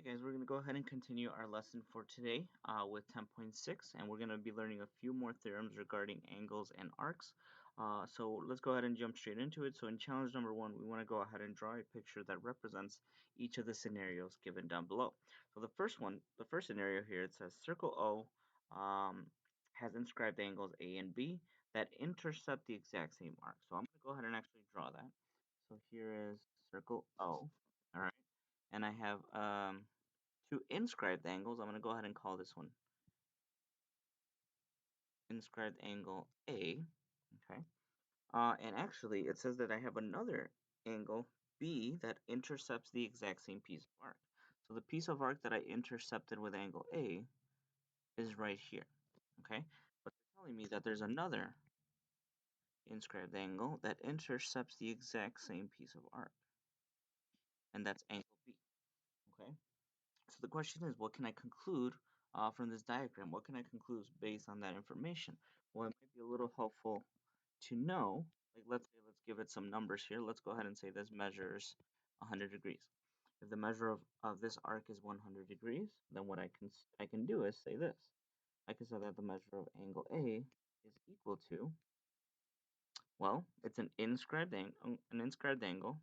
Hey guys, we're going to go ahead and continue our lesson for today with 10.6, and we're going to be learning a few more theorems regarding angles and arcs. So let's go ahead and jump straight into it. So in challenge number 1, we want to go ahead and draw a picture that represents each of the scenarios given down below. So the first scenario here, it says circle O has inscribed angles A and B that intercept the exact same arc. So I'm going to go ahead and actually draw that. So here is circle O, all right? And I have two inscribed angles. I'm going to go ahead and call this one inscribed angle A. Okay. And actually, it says that I have another angle B that intercepts the exact same piece of arc. So the piece of arc that I intercepted with angle A is right here. Okay. But they're telling me that there's another inscribed angle that intercepts the exact same piece of arc, and that's angle B. Okay. So the question is, what can I conclude from this diagram? What can I conclude based on that information? Well, it might be a little helpful to know, like let's give it some numbers here. Let's go ahead and say this measures 100 degrees. If the measure of this arc is 100 degrees, then what I can do is say this. I can say that the measure of angle A is equal to, well, it's an inscribed angle,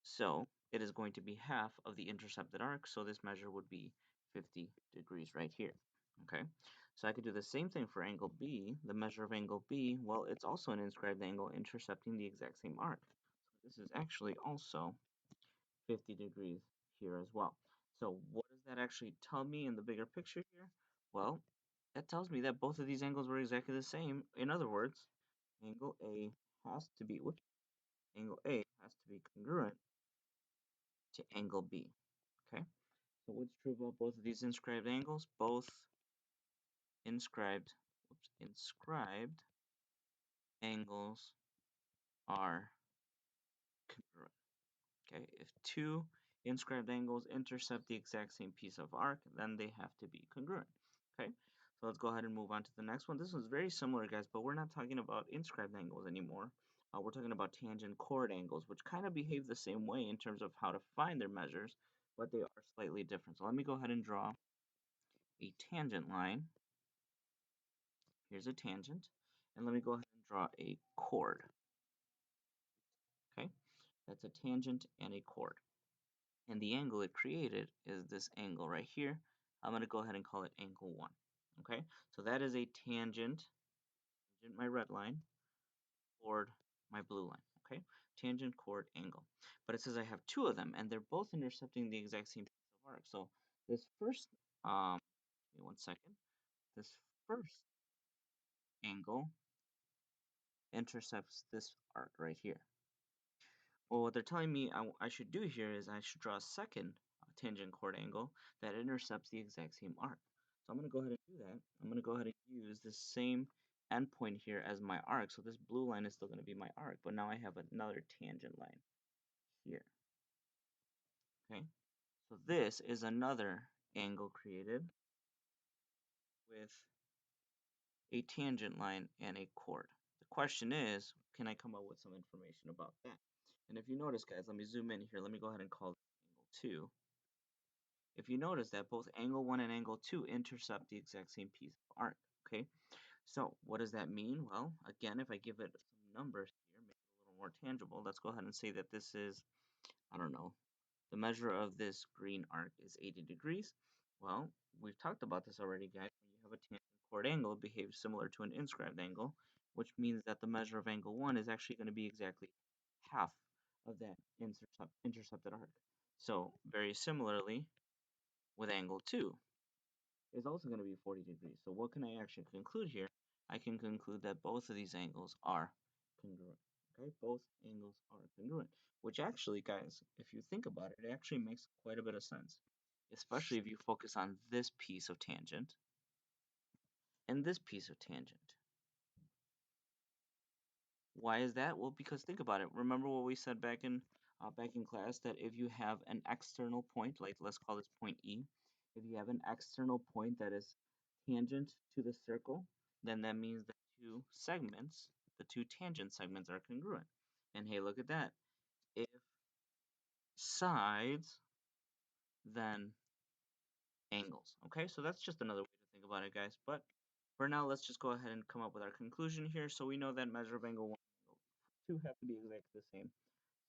so it is going to be half of the intercepted arc, so this measure would be 50 degrees right here. Okay, so I could do the same thing for angle B. The measure of angle B, well, it's also an inscribed angle intercepting the exact same arc. So this is actually also 50 degrees here as well. So what does that actually tell me in the bigger picture here? Well, that tells me that both of these angles were exactly the same. In other words, angle A has to be, angle A has to be congruent to angle B. Okay, so what's true about both of these inscribed angles? Both inscribed angles are congruent. Okay, if two inscribed angles intercept the exact same piece of arc, then they have to be congruent. Okay, so let's go ahead and move on to the next one. This one's very similar, guys, but we're not talking about inscribed angles anymore. We're talking about tangent chord angles, which kind of behave the same way in terms of how to find their measures, but they are slightly different. So let me go ahead and draw a tangent line. Here's a tangent, and let me go ahead and draw a chord. Okay, that's a tangent and a chord. And the angle it created is this angle right here. I'm going to go ahead and call it angle 1. Okay, so that is a tangent, my red line, chord, my blue line. Okay, tangent, chord, angle. But it says I have two of them, and they're both intercepting the exact same piece of arc. So this first, give me 1 second. This first angle intercepts this arc right here. Well, what they're telling me I should do here is I should draw a second tangent chord angle that intercepts the exact same arc. So I'm going to go ahead and do that. I'm going to go ahead and use the same endpoint here as my arc. So this blue line is still going to be my arc, but now I have another tangent line here. Okay, so this is another angle created with a tangent line and a chord. The question is, can I come up with some information about that? And if you notice, guys, let me zoom in here. Let me go ahead and call this angle 2. If you notice that both angle 1 and angle 2 intercept the exact same piece of arc, okay? So what does that mean? Well, again, if I give it some numbers here, make it a little more tangible, let's go ahead and say that this is, I don't know, the measure of this green arc is 80 degrees. Well, we've talked about this already, guys. When you have a tangent chord angle, it behaves similar to an inscribed angle, which means that the measure of angle 1 is actually going to be exactly half of that intercepted arc. So very similarly, with angle 2 is also going to be 40 degrees. So what can I actually conclude here? I can conclude that both of these angles are congruent. Okay, both angles are congruent, which actually, guys, if you think about it, it actually makes quite a bit of sense, especially if you focus on this piece of tangent and this piece of tangent. Why is that? Well, because think about it. Remember what we said back in class, that if you have an external point, like let's call this point E, if you have an external point that is tangent to the circle, then that means the two segments, the two tangent segments are congruent. And hey, look at that. If sides than angles. Okay, so that's just another way to think about it, guys. But for now, let's just go ahead and come up with our conclusion here. So we know that measure of angle 1 and angle 2 have to be exactly the same.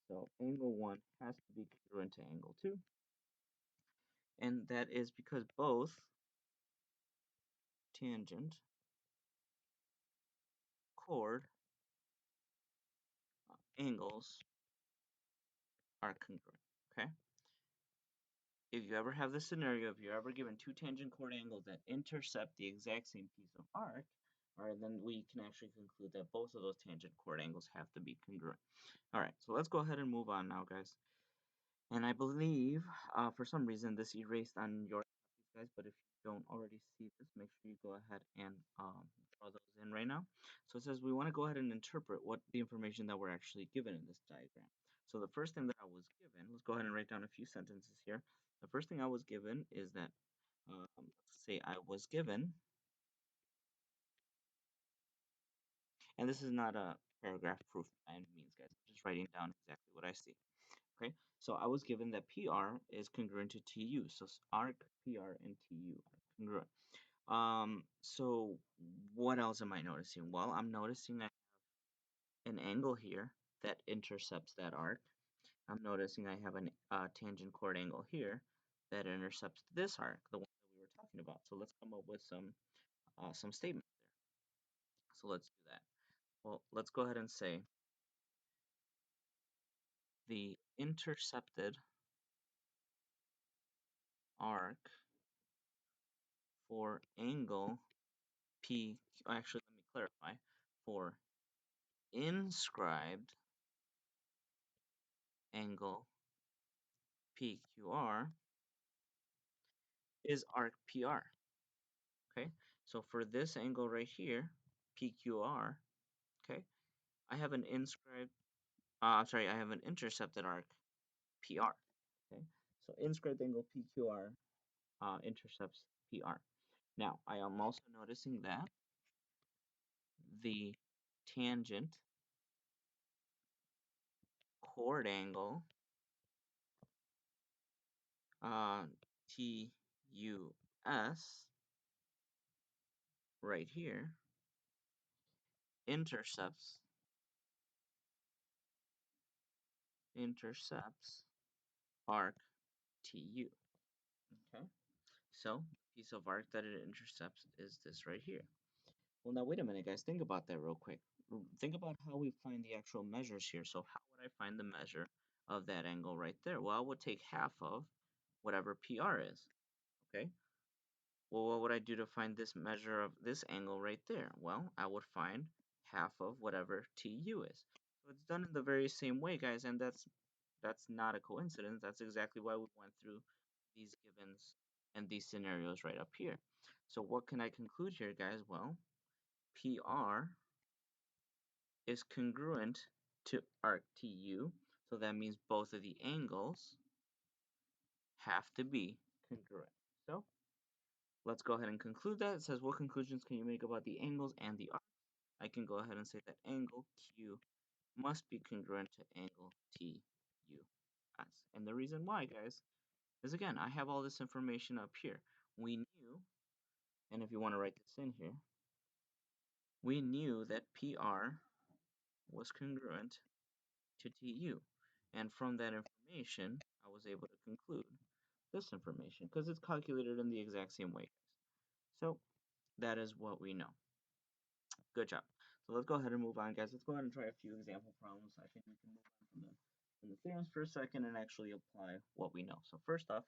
So angle 1 has to be congruent to angle 2. And that is because both tangent, chord, angles are congruent. Okay? If you ever have this scenario, if you're ever given two tangent chord angles that intercept the exact same piece of arc, all right, then we can actually conclude that both of those tangent chord angles have to be congruent. All right, so let's go ahead and move on now, guys. And I believe, for some reason, this erased on your copies, guys, but if you don't already see this, make sure you go ahead and draw those in right now. So it says we want to go ahead and interpret what the information that we're actually given in this diagram. So the first thing that I was given, let's go ahead and write down a few sentences here. The first thing I was given is that, let's say I was given, and this is not a paragraph proof by any means, guys. I'm just writing down exactly what I see. Okay, so I was given that PR is congruent to TU. So arc, PR, and TU are congruent. So what else am I noticing? Well, I'm noticing I have an angle here that intercepts that arc. I'm noticing I have an tangent chord angle here that intercepts this arc, the one that we were talking about. So let's come up with some statements there. So let's do that. Well, let's go ahead and say the intercepted arc for angle P, actually, let me clarify, for inscribed angle PQR is arc PR. Okay, so for this angle right here, PQR, okay, I have an inscribed, I have an intercepted arc PR. Okay, so inscribed angle PQR intercepts PR. Now, I am also noticing that the tangent chord angle TUS right here intercepts arc TU. Okay, so the piece of arc that it intercepts is this right here. Well, now wait a minute, guys. Think about that real quick. Think about how we find the actual measures here. So how would I find the measure of that angle right there? Well, I would take half of whatever PR is. Okay. Well, what would I do to find this measure of this angle right there? Well, I would find half of whatever TU is. So it's done in the very same way, guys, and that's not a coincidence. That's exactly why we went through these givens and these scenarios right up here. So what can I conclude here, guys? Well, PR is congruent to arc TU, so that means both of the angles have to be congruent. So let's go ahead and conclude that. It says, what conclusions can you make about the angles and the arcs? I can go ahead and say that angle Q must be congruent to angle TUS. And the reason why, guys, is again, I have all this information up here. We knew, and if you want to write this in here, we knew that PR was congruent to TU. And from that information, I was able to conclude this information because it's calculated in the exact same way. So that is what we know. Good job. So let's go ahead and move on, guys. Let's go ahead and try a few example problems. I think we can move on from the theorems for a second and actually apply what we know. So first off,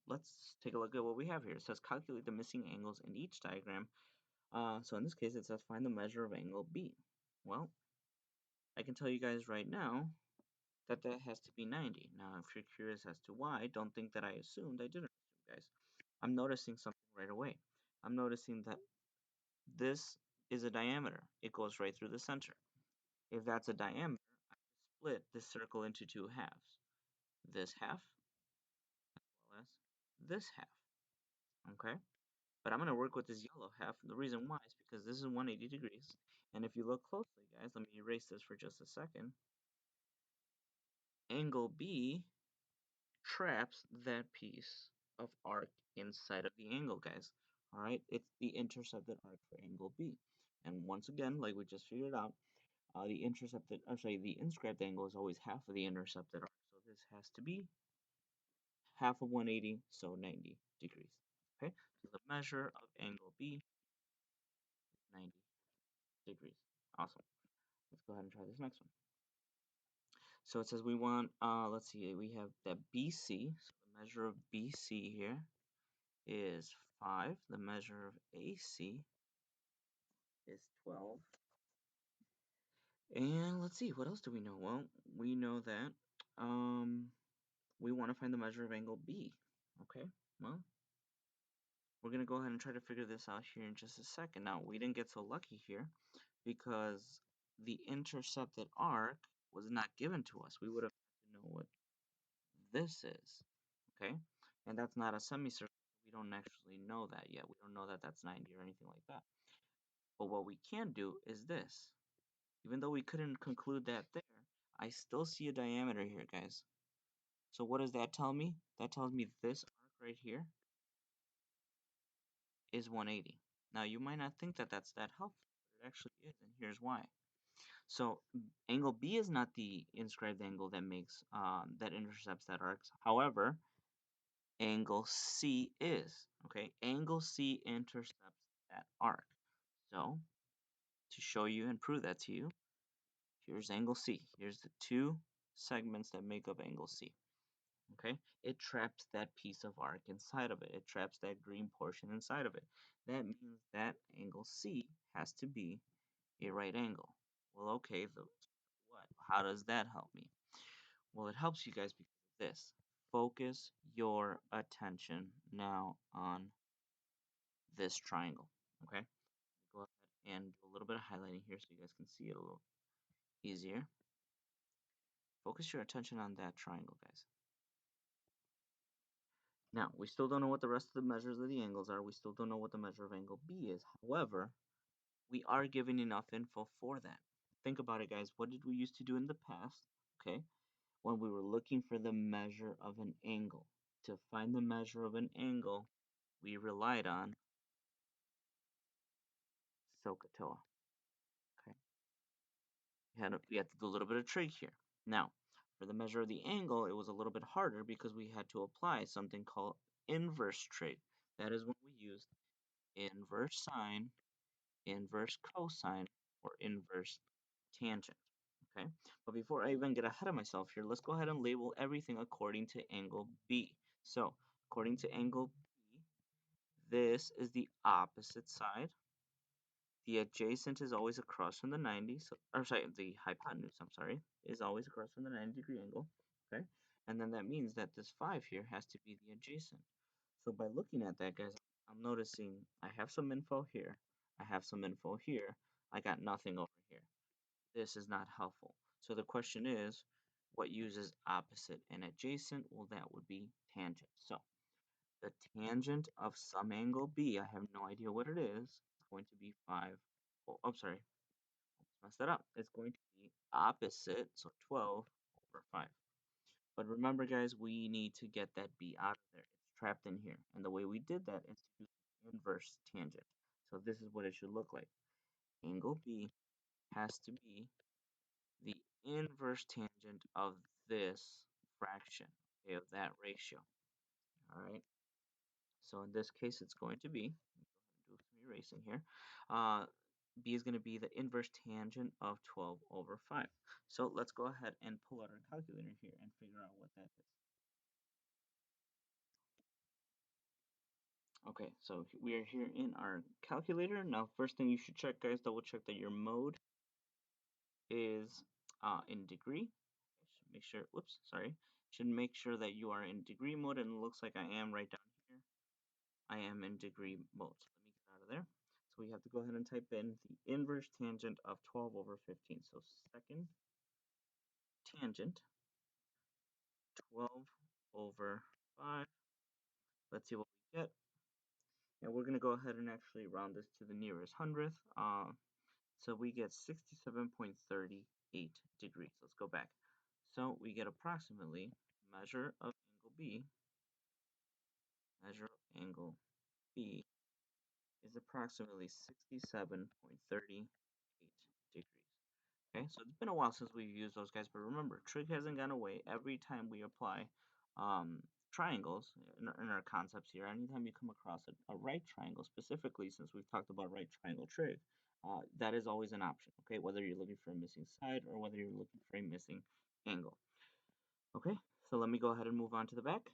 let's take a look at what we have here. It says calculate the missing angles in each diagram. So in this case, it says find the measure of angle B. Well, I can tell you guys right now that that has to be 90. Now, if you're curious as to why, don't think that I assumed. I didn't assume, guys. I'm noticing something right away. I'm noticing that this is a diameter. It goes right through the center. If that's a diameter, I can split this circle into two halves. This half as well as this half. Okay? But I'm going to work with this yellow half. The reason why is because this is 180 degrees. And if you look closely, guys, let me erase this for just a second. Angle B traps that piece of arc inside of the angle, guys. All right, it's the intercepted arc for angle B. And once again, like we just figured out, the inscribed angle is always half of the intercepted arc. So this has to be half of 180, so 90 degrees. Okay, so the measure of angle B is 90 degrees. Awesome. Let's go ahead and try this next one. So it says we want, let's see, we have that BC. So the measure of BC here is 5. The measure of AC is 12. And let's see, what else do we know? Well, we know that we want to find the measure of angle B. Okay, well, we're going to go ahead and try to figure this out here in just a second. Now, we didn't get so lucky here because the intercepted arc was not given to us. We would have had to know what this is. Okay, and that's not a semicircle. We don't actually know that yet. We don't know that that's 90 or anything like that. But what we can do is this. Even though we couldn't conclude that there, I still see a diameter here, guys. So what does that tell me? That tells me this arc right here is 180. Now, you might not think that that's that helpful, but it actually is, and here's why. So angle B is not the inscribed angle that makes that intercepts that arc. However, angle C is. Okay, angle C intercepts that arc. So to show you and prove that to you, here's angle C. Here's the two segments that make up angle C. Okay, it traps that piece of arc inside of it. It traps that green portion inside of it. That means that angle C has to be a right angle. Well, okay, so what? How does that help me? Well, it helps you guys because of this. Focus your attention now on this triangle. Okay, go ahead and do a little bit of highlighting here so you guys can see it a little easier. Focus your attention on that triangle, guys. Now, we still don't know what the rest of the measures of the angles are. We still don't know what the measure of angle B is. However, we are given enough info for that. Think about it, guys. What did we used to do in the past? Okay, when we were looking for the measure of an angle. To find the measure of an angle, we relied on SOHCAHTOA. Okay, we had to do a little bit of trig here. Now, for the measure of the angle, it was a little bit harder because we had to apply something called inverse trig. That is when we used inverse sine, inverse cosine, or inverse tangent. Okay, but before I even get ahead of myself here, let's go ahead and label everything according to angle B. So, according to angle B, this is the opposite side. The adjacent is always across from the 90, so, or sorry, the hypotenuse, I'm sorry, is always across from the 90-degree angle, okay? And then that means that this 5 here has to be the adjacent. So by looking at that, guys, I'm noticing I have some info here, I have some info here, I got nothing over here. This is not helpful. So the question is, what uses opposite and adjacent? Well, that would be tangent. So the tangent of some angle B, I have no idea what it is. It's going to be 5. Oh, I'm sorry. Let's mess that up. It's going to be opposite, so 12 over 5. But remember, guys, we need to get that B out of there. It's trapped in here. And the way we did that is to use the inverse tangent. So this is what it should look like. Angle B has to be the inverse tangent of this fraction, okay, of that ratio. All right. So in this case, it's going to be, let me go ahead and do some erasing here. B is going to be the inverse tangent of 12 over 5. So let's go ahead and pull out our calculator here and figure out what that is. Okay, so we are here in our calculator. Now, first thing you should check, guys, double check that your mode is in degree. Should make sure, whoops, sorry. Should make sure that you are in degree mode, and it looks like I am right down here. I am in degree mode. So let me get out of there. So we have to go ahead and type in the inverse tangent of 12 over 15. So second tangent, 12 over 5. Let's see what we get. And we're going to go ahead and actually round this to the nearest hundredth. So we get 67.38 degrees. Let's go back. So we get approximately measure of angle B, measure of angle B, is approximately 67.38 degrees. Okay, so it's been a while since we've used those guys, but remember, trig hasn't gone away. Every time we apply triangles in our concepts here, anytime you come across a right triangle, specifically since we've talked about right triangle trig, that is always an option, okay, whether you're looking for a missing side or whether you're looking for a missing angle. Okay, so let me go ahead and move on to the back.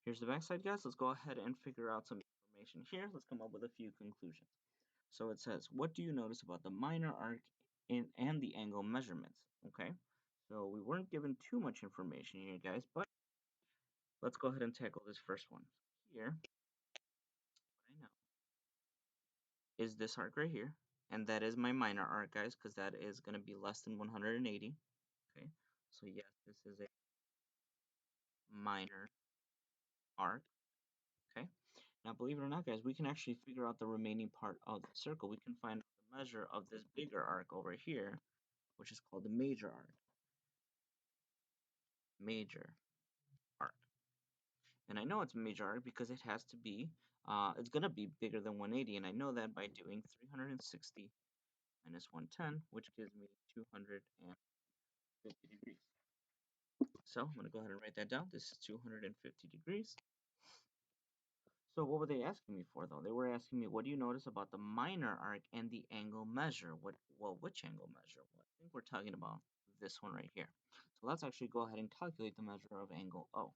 Here's the back side, guys. Let's go ahead and figure out some information here. Let's come up with a few conclusions. So it says, what do you notice about the minor arc and the angle measurements? Okay, so we weren't given too much information here, guys, but let's go ahead and tackle this first one. Here, what I know is this arc right here, and that is my minor arc, guys, because that is going to be less than 180. Okay, so yes, this is a minor arc. Okay, now believe it or not, guys, we can actually figure out the remaining part of the circle. We can find the measure of this bigger arc over here, which is called the major arc. Major arc. And I know it's major arc because it has to be, it's going to be bigger than 180. And I know that by doing 360 minus 110, which gives me 250 degrees. So I'm going to go ahead and write that down. This is 250 degrees. So what were they asking me for, though? They were asking me, what do you notice about the minor arc and the angle measure? Which angle measure? Well, I think we're talking about this one right here. So let's actually go ahead and calculate the measure of angle O.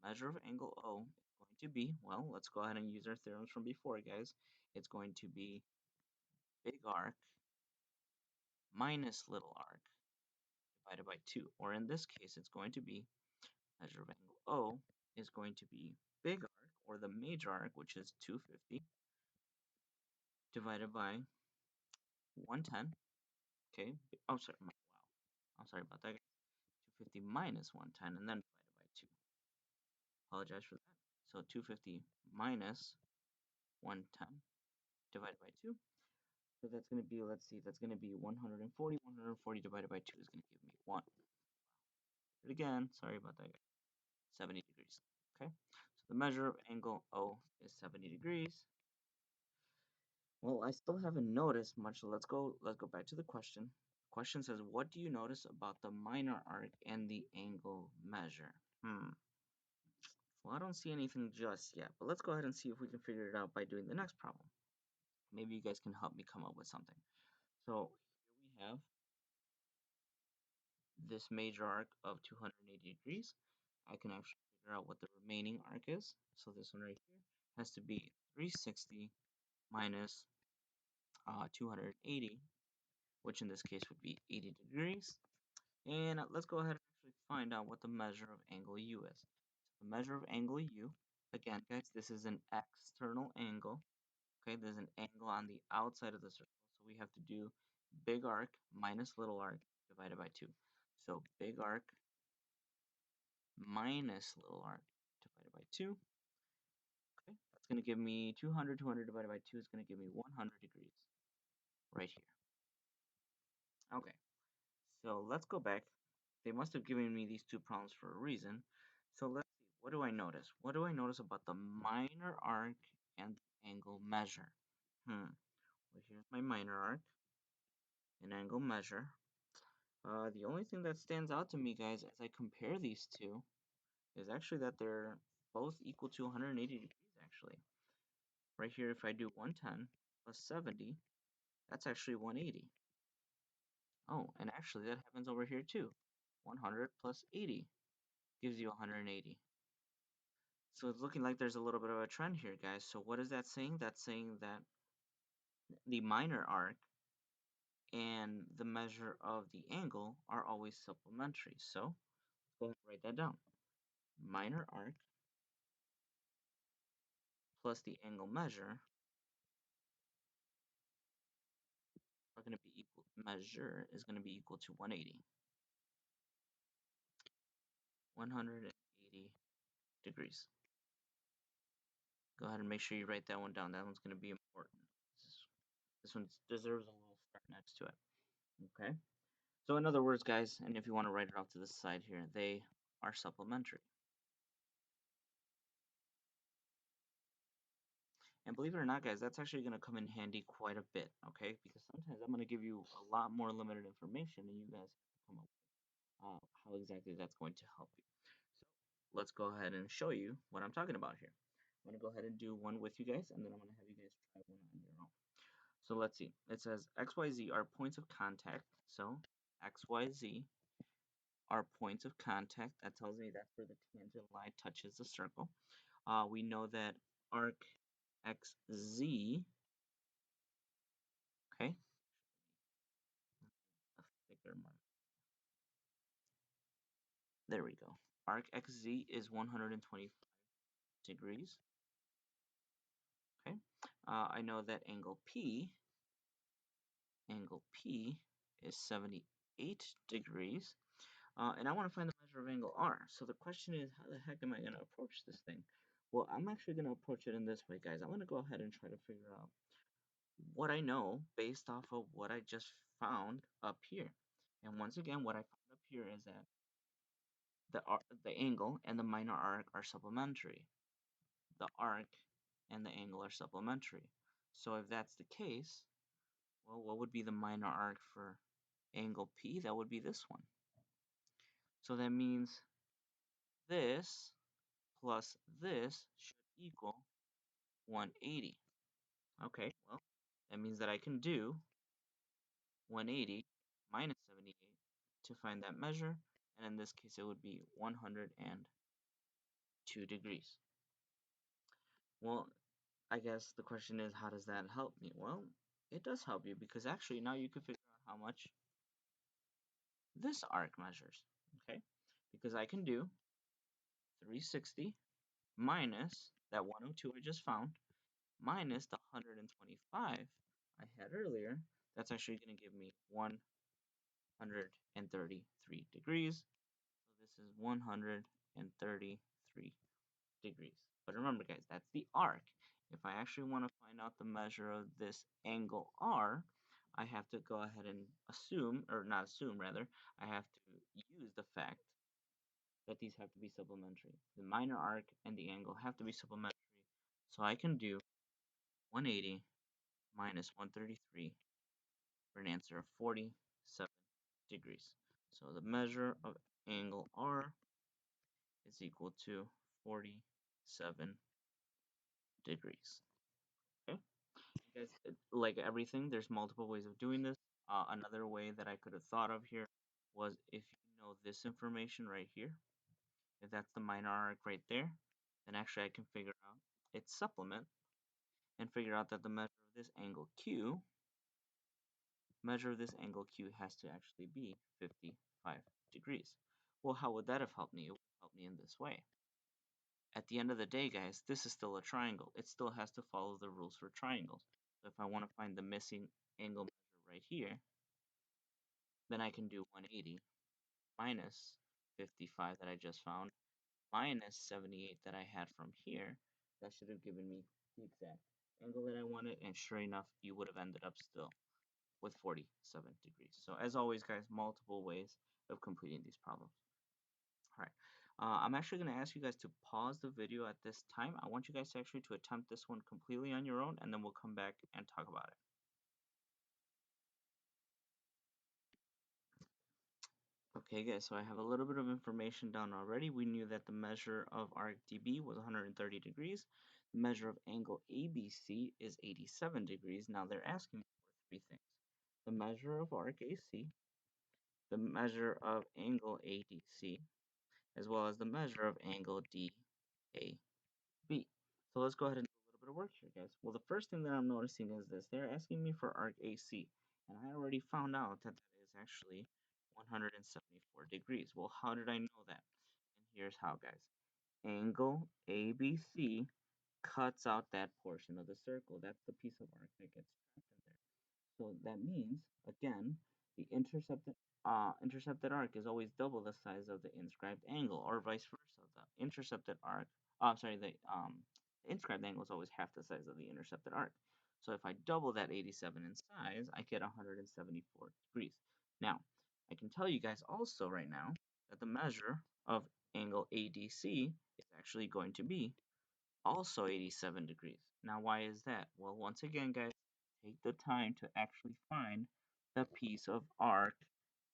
Measure of angle O is going to be, well, let's go ahead and use our theorems from before, guys. It's going to be big arc minus little arc divided by 2. Or in this case, it's going to be measure of angle O is going to be big arc, or the major arc, which is 250, divided by 110. Okay. Oh, sorry. Wow. I'm sorry about that, guys. 250 minus 110, and then divided by 2. Apologize for that. So 250 minus 110 divided by 2. So that's going to be, let's see, that's going to be 140. 140 divided by 2 is going to give me 1. But again, sorry about that, guys. 70 degrees. Okay, so the measure of angle O is 70 degrees. Well, I still haven't noticed much, so let's go back to the question. The question says, what do you notice about the minor arc and the angle measure? Well, I don't see anything just yet, but let's go ahead and see if we can figure it out by doing the next problem. Maybe you guys can help me come up with something. So here we have this major arc of 280 degrees. I can actually figure out what the remaining arc is. So this one right here has to be 360 minus 280, which in this case would be 80 degrees. And let's go ahead and actually find out what the measure of angle U is. So the measure of angle U, again, guys, this is an external angle. Okay, there's an angle on the outside of the circle. So we have to do big arc minus little arc divided by 2. So big arc minus little arc divided by 2. Okay, that's going to give me 200. 200 divided by 2 is going to give me 100 degrees right here. Okay, so let's go back. They must have given me these two problems for a reason. So let's see, what do I notice? What do I notice about the minor arc and the angle measure? Well, here's my minor arc and angle measure. The only thing that stands out to me, guys, as I compare these two is actually that they're both equal to 180 degrees, actually. Right here, if I do 110 plus 70, that's actually 180. Oh, and actually that happens over here too. 100 plus 80 gives you 180. So it's looking like there's a little bit of a trend here, guys. So what is that saying? That's saying that the minor arc and the measure of the angle are always supplementary. So go ahead and write that down. Minor arc plus the angle measure are going to be equal, measure is going to be equal to 180. 180 degrees. Go ahead and make sure you write that one down. That one's going to be important. This one deserves a little star next to it. Okay. So in other words, guys, and if you want to write it off to the side here, they are supplementary. And believe it or not, guys, that's actually going to come in handy quite a bit, okay? Because sometimes I'm going to give you a lot more limited information, and you guys have to come up with how exactly that's going to help you. So let's go ahead and show you what I'm talking about here. I'm going to go ahead and do one with you guys, and then I'm going to have you guys try one on your own. So let's see. It says XYZ are points of contact. So XYZ are points of contact. That tells me that's where the tangent line touches the circle. We know that arc XZ, okay, a thicker mark. There we go. Arc XZ is 125 degrees. Okay. I know that angle P is 78 degrees. And I want to find the measure of angle R. So the question is, how the heck am I going to approach this thing? Well, I'm actually going to approach it in this way, guys. I'm going to go ahead and try to figure out what I know based off of what I just found up here. And once again, what I found up here is that the angle and the minor arc are supplementary. The arc and the angle are supplementary. So if that's the case, well, what would be the minor arc for angle P? That would be this one. So that means this plus this should equal 180. Okay, well, that means that I can do 180 minus 78 to find that measure, and in this case it would be 102 degrees. Well, I guess the question is, how does that help me? Well, it does help you because actually now you can figure out how much this arc measures, okay? Because I can do 360 minus that 102 I just found, minus the 125 I had earlier. That's actually going to give me 133 degrees. So this is 133 degrees. But remember, guys, that's the arc. If I actually want to find out the measure of this angle R, I have to go ahead and assume, or not assume, rather, I have to use the fact that these have to be supplementary. The minor arc and the angle have to be supplementary. So I can do 180 minus 133 for an answer of 47 degrees. So the measure of angle R is equal to 47 degrees. Okay, guys, like everything, there's multiple ways of doing this. Another way that I could have thought of here was if you know this information right here, if that's the minor arc right there, then actually I can figure out its supplement and figure out that the measure of this angle Q has to actually be 55 degrees. Well, how would that have helped me? It would help me in this way. At the end of the day, guys, this is still a triangle. It still has to follow the rules for triangles. So if I want to find the missing angle measure right here, then I can do 180 minus 55 that I just found, minus 78 that I had from here. That should have given me the exact angle that I wanted, and sure enough, you would have ended up still with 47 degrees. So as always, guys, multiple ways of completing these problems. All right, I'm actually going to ask you guys to pause the video at this time. I want you guys to actually to attempt this one completely on your own, and then we'll come back and talk about it. Okay, guys, so I have a little bit of information down already. We knew that the measure of arc DB was 130 degrees. The measure of angle ABC is 87 degrees. Now they're asking me for three things: the measure of arc AC, the measure of angle ADC, as well as the measure of angle DAB. So let's go ahead and do a little bit of work here, guys. Well, the first thing that I'm noticing is this. They're asking me for arc AC, and I already found out that that is actually 174 degrees. Well, how did I know that? And here's how, guys. Angle ABC cuts out that portion of the circle. That's the piece of arc that gets trapped in there. So that means, again, the intercepted arc is always double the size of the inscribed angle, or vice versa. The intercepted arc, the inscribed angle is always half the size of the intercepted arc. So if I double that 87 in size, I get 174 degrees. Now, I can tell you guys also right now that the measure of angle ADC is actually going to be also 87 degrees. Now, why is that? Well, once again, guys, take the time to actually find the piece of arc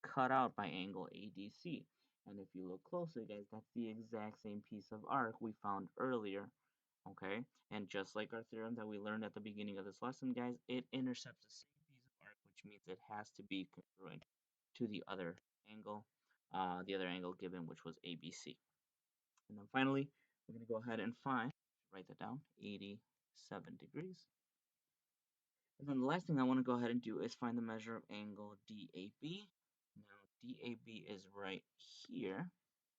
cut out by angle ADC. And if you look closely, guys, that's the exact same piece of arc we found earlier. Okay, and just like our theorem that we learned at the beginning of this lesson, guys, it intercepts the same piece of arc, which means it has to be congruent to the other angle given, which was ABC. And then finally, we're going to go ahead and write that down, 87 degrees. And then the last thing I want to go ahead and do is find the measure of angle DAB. Now, DAB is right here,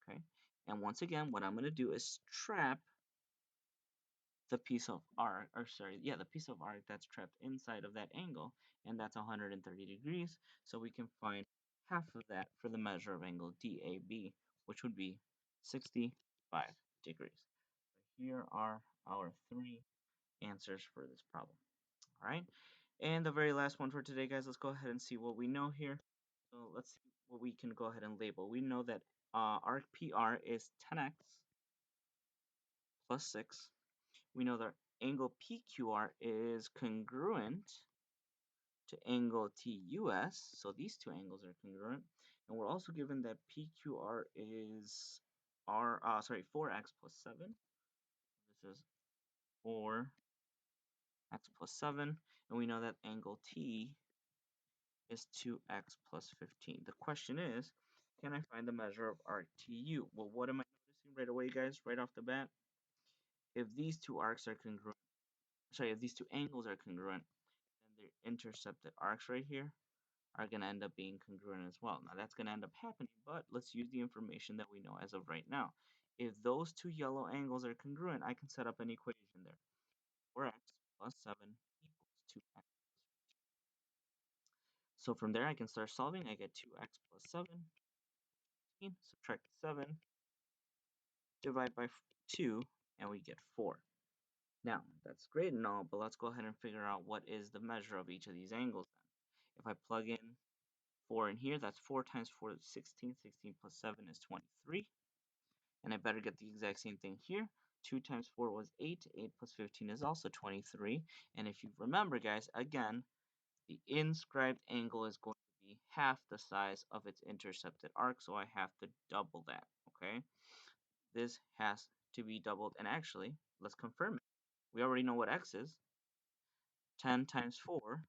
okay? And once again, what I'm going to do is trap the piece of arc, the piece of arc that's trapped inside of that angle, and that's 130 degrees. So we can find half of that for the measure of angle DAB, which would be 65 degrees. So here are our three answers for this problem. All right, and the very last one for today, guys, let's go ahead and see what we know here. So let's see what we can go ahead and label. We know that arc PR is 10x plus 6. We know that angle PQR is congruent to angle TUS, so these two angles are congruent. And we're also given that PQR is 4x plus 7. This is 4x plus 7, and we know that angle T is 2x plus 15. The question is, can I find the measure of arc TU? Well, what am I noticing right away, guys, right off the bat? If these two arcs are congruent, if these two angles are congruent, then the intercepted arcs right here are going to end up being congruent as well. Now, that's going to end up happening, but let's use the information that we know as of right now. If those two yellow angles are congruent, I can set up an equation there. 4x plus 7 equals 2x plus 15. So from there, I can start solving. I get 2x plus 7, 15, subtract 7, divide by 2, and we get 4. Now, that's great and all, but let's go ahead and figure out what is the measure of each of these angles then. If I plug in 4 in here, that's 4 times 4 is 16. 16 plus 7 is 23. And I better get the exact same thing here. 2 times 4 was 8. 8 plus 15 is also 23. And if you remember, guys, again, the inscribed angle is going to be half the size of its intercepted arc, so I have to double that, okay? This has to be doubled, and actually, let's confirm it. We already know what x is. 10 times 4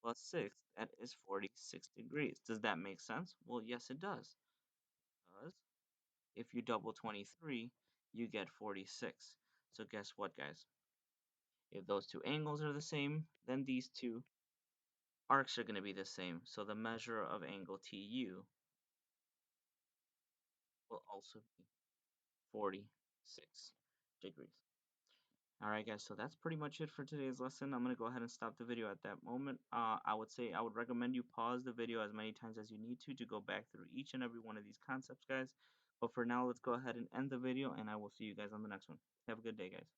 plus 6, that is 46 degrees. Does that make sense? Well, yes, it does. Because if you double 23, you get 46. So guess what, guys? If those two angles are the same, then these two arcs are going to be the same. So the measure of angle TU will also be 46 degrees. Alright guys, so that's pretty much it for today's lesson. I'm going to go ahead and stop the video at that moment. I would recommend you pause the video as many times as you need to go back through each and every one of these concepts, guys. But for now, let's go ahead and end the video, and I will see you guys on the next one. Have a good day, guys.